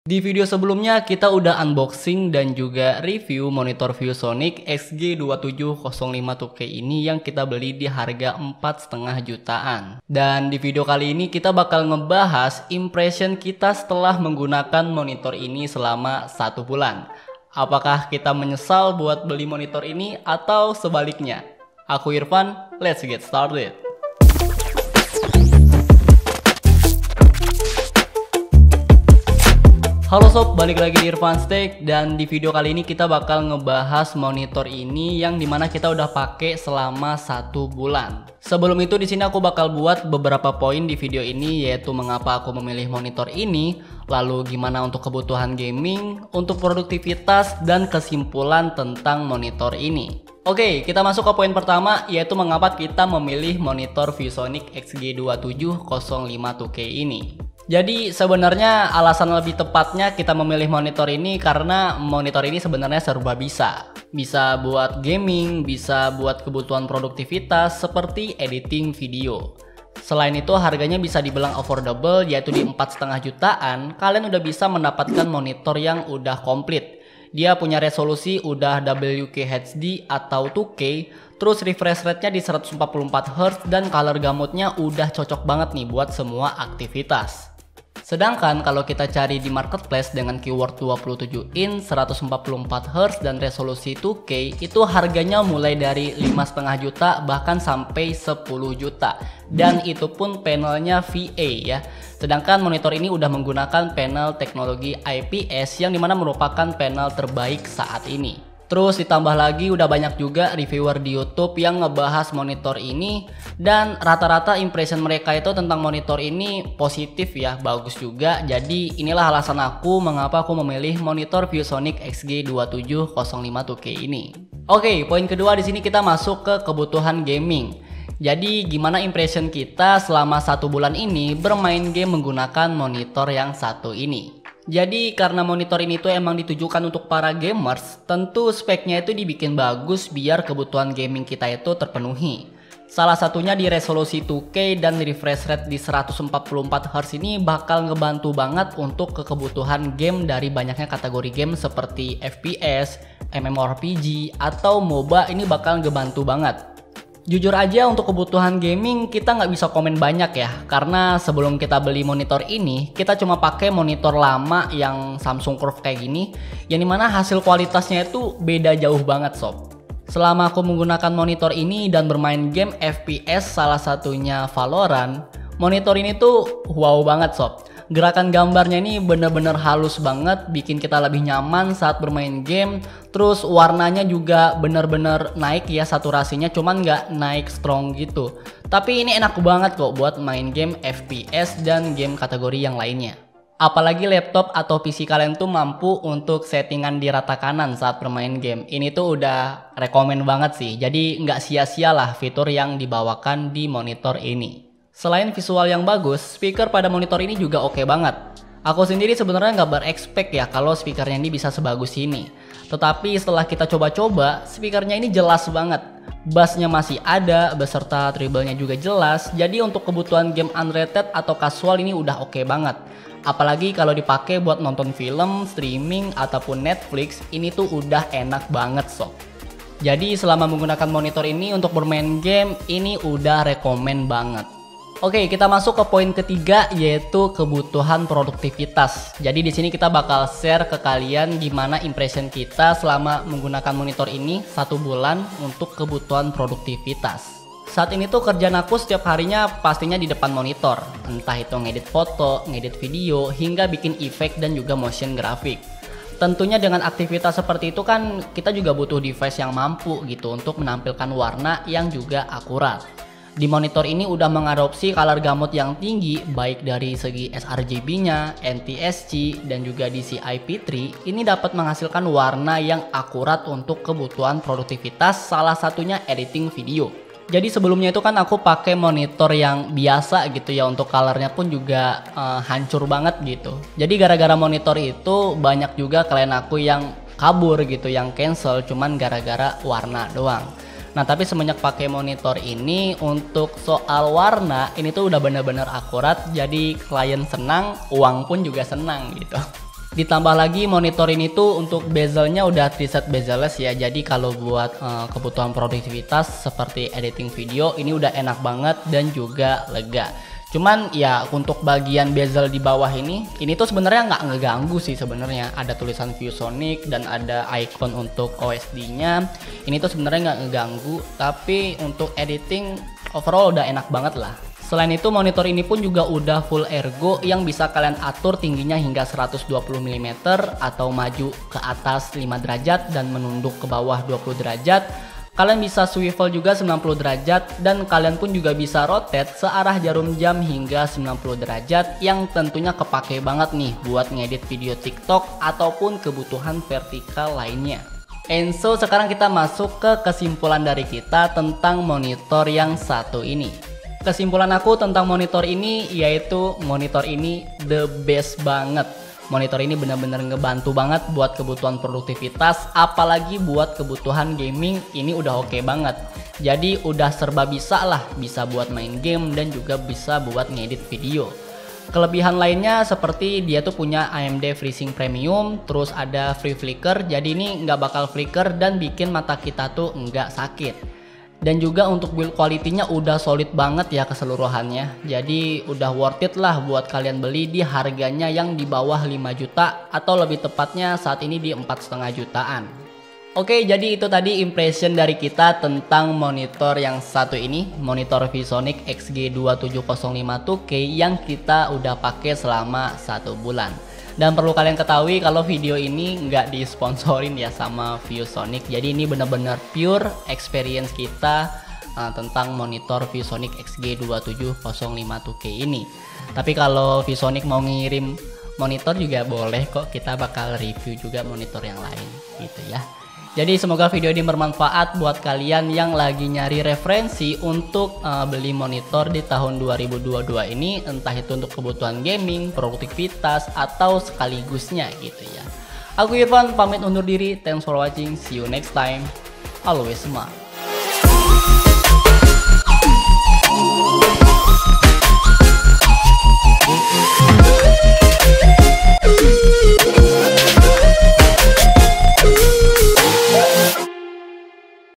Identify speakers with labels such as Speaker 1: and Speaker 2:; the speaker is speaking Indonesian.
Speaker 1: Di video sebelumnya kita udah unboxing dan juga review monitor ViewSonic XG2705 2K ini yang kita beli di harga 4,5 jutaan. Dan di video kali ini kita bakal ngebahas impression kita setelah menggunakan monitor ini selama 1 bulan. Apakah kita menyesal buat beli monitor ini atau sebaliknya? Aku Irfan, let's get started. Halo sob, balik lagi di Irfan's Tech, dan di video kali ini kita bakal ngebahas monitor ini yang dimana kita udah pakai selama 1 bulan. Sebelum itu di sini aku bakal buat beberapa poin di video ini, yaitu mengapa aku memilih monitor ini, lalu gimana untuk kebutuhan gaming, untuk produktivitas, dan kesimpulan tentang monitor ini. Oke, kita masuk ke poin pertama, yaitu mengapa kita memilih monitor ViewSonic XG2705 2K ini. Jadi sebenarnya alasan lebih tepatnya kita memilih monitor ini karena monitor ini sebenarnya serba bisa. Bisa buat gaming, bisa buat kebutuhan produktivitas seperti editing video. Selain itu harganya bisa dibilang affordable, yaitu di 4,5 jutaan kalian udah bisa mendapatkan monitor yang udah komplit. Dia punya resolusi udah WQHD atau 2K, terus refresh rate-nya di 144Hz dan color gamutnya udah cocok banget nih buat semua aktivitas. Sedangkan kalau kita cari di marketplace dengan keyword 27 inch 144Hz dan resolusi 2K, itu harganya mulai dari 5,5 juta bahkan sampai 10 juta. Dan itu pun panelnya VA ya. Sedangkan monitor ini udah menggunakan panel teknologi IPS yang dimana merupakan panel terbaik saat ini. Terus ditambah lagi udah banyak juga reviewer di YouTube yang ngebahas monitor ini, dan rata-rata impression mereka itu tentang monitor ini positif ya, bagus juga. Jadi inilah alasan aku mengapa aku memilih monitor ViewSonic XG2705 2K ini. Oke, poin kedua di sini kita masuk ke kebutuhan gaming. Jadi gimana impression kita selama 1 bulan ini bermain game menggunakan monitor yang satu ini. Jadi karena monitor ini tuh emang ditujukan untuk para gamers, tentu speknya itu dibikin bagus biar kebutuhan gaming kita itu terpenuhi. Salah satunya di resolusi 2K dan refresh rate di 144Hz ini bakal ngebantu banget untuk kebutuhan game dari banyaknya kategori game seperti FPS, MMORPG, atau MOBA. Ini bakal ngebantu banget. Jujur aja untuk kebutuhan gaming kita nggak bisa komen banyak ya, karena sebelum kita beli monitor ini kita cuma pakai monitor lama yang Samsung Curve kayak gini, yang dimana hasil kualitasnya itu beda jauh banget sob. Selama aku menggunakan monitor ini dan bermain game FPS salah satunya Valorant, monitor ini tuh wow banget sob. Gerakan gambarnya ini bener-bener halus banget, bikin kita lebih nyaman saat bermain game. Terus warnanya juga bener-bener naik ya saturasinya, cuman nggak naik strong gitu. Tapi ini enak banget kok buat main game FPS dan game kategori yang lainnya. Apalagi laptop atau PC kalian tuh mampu untuk settingan di rata kanan saat bermain game. Ini tuh udah rekomen banget sih, jadi nggak sia-sia lah fitur yang dibawakan di monitor ini. Selain visual yang bagus, speaker pada monitor ini juga oke banget. Aku sendiri sebenarnya nggak berekspek ya kalau speakernya ini bisa sebagus ini. Tetapi setelah kita coba-coba, speakernya ini jelas banget. Bassnya masih ada, beserta treble-nya juga jelas. Jadi untuk kebutuhan game unrated atau casual ini udah oke banget. Apalagi kalau dipakai buat nonton film, streaming, ataupun Netflix, ini tuh udah enak banget sob. Jadi selama menggunakan monitor ini untuk bermain game, ini udah rekomen banget. Oke, kita masuk ke poin ketiga, yaitu kebutuhan produktivitas. Jadi di sini kita bakal share ke kalian gimana impression kita selama menggunakan monitor ini 1 bulan untuk kebutuhan produktivitas. Saat ini tuh kerjaan aku setiap harinya pastinya di depan monitor. Entah itu ngedit foto, ngedit video, hingga bikin efek dan juga motion grafik. Tentunya dengan aktivitas seperti itu kan kita juga butuh device yang mampu gitu untuk menampilkan warna yang juga akurat. Di monitor ini udah mengadopsi color gamut yang tinggi, baik dari segi sRGB-nya, NTSC, dan juga DCI-P3. Ini dapat menghasilkan warna yang akurat untuk kebutuhan produktivitas, salah satunya editing video. Jadi sebelumnya itu kan aku pakai monitor yang biasa gitu ya, untuk colornya pun juga hancur banget gitu. Jadi gara-gara monitor itu banyak juga klien aku yang kabur gitu, yang cancel cuman gara-gara warna doang. Nah tapi semenjak pakai monitor ini untuk soal warna ini tuh udah bener-bener akurat, jadi klien senang, uang pun juga senang gitu. Ditambah lagi monitor ini tuh untuk bezelnya udah preset bezel-less ya. Jadi kalau buat kebutuhan produktivitas seperti editing video ini udah enak banget dan juga lega. Cuman ya untuk bagian bezel di bawah ini tuh sebenarnya nggak ngeganggu sih sebenarnya. Ada tulisan ViewSonic dan ada icon untuk OSD-nya. Ini tuh sebenarnya nggak ngeganggu, tapi untuk editing overall udah enak banget lah. Selain itu monitor ini pun juga udah full ergo yang bisa kalian atur tingginya hingga 120 mm atau maju ke atas 5 derajat dan menunduk ke bawah 20 derajat. Kalian bisa swivel juga 90 derajat dan kalian pun juga bisa rotate searah jarum jam hingga 90 derajat yang tentunya kepake banget nih buat ngedit video TikTok ataupun kebutuhan vertikal lainnya. And so sekarang kita masuk ke kesimpulan dari kita tentang monitor yang satu ini. Kesimpulan aku tentang monitor ini yaitu monitor ini the best banget. Monitor ini benar-benar ngebantu banget buat kebutuhan produktivitas, apalagi buat kebutuhan gaming ini udah oke banget. Jadi udah serba bisa lah, bisa buat main game dan juga bisa buat ngedit video. Kelebihan lainnya seperti dia tuh punya AMD FreeSync Premium, terus ada free flicker, jadi ini nggak bakal flicker dan bikin mata kita tuh nggak sakit. Dan juga untuk build quality-nya udah solid banget ya keseluruhannya. Jadi udah worth it lah buat kalian beli di harganya yang di bawah 5 juta atau lebih tepatnya saat ini di 4,5 jutaan. Oke, jadi itu tadi impression dari kita tentang monitor yang satu ini, monitor ViewSonic XG2705 2K yang kita udah pakai selama 1 bulan. Dan perlu kalian ketahui kalau video ini nggak disponsorin ya sama ViewSonic. Jadi ini benar-benar pure experience kita tentang monitor ViewSonic XG2705 2K ini. Tapi kalau ViewSonic mau ngirim monitor juga boleh kok, kita bakal review juga monitor yang lain gitu ya. Jadi semoga video ini bermanfaat buat kalian yang lagi nyari referensi untuk beli monitor di tahun 2022 ini, entah itu untuk kebutuhan gaming, produktivitas, atau sekaligusnya gitu ya. Aku Irfan pamit undur diri, thanks for watching, see you next time, always smart.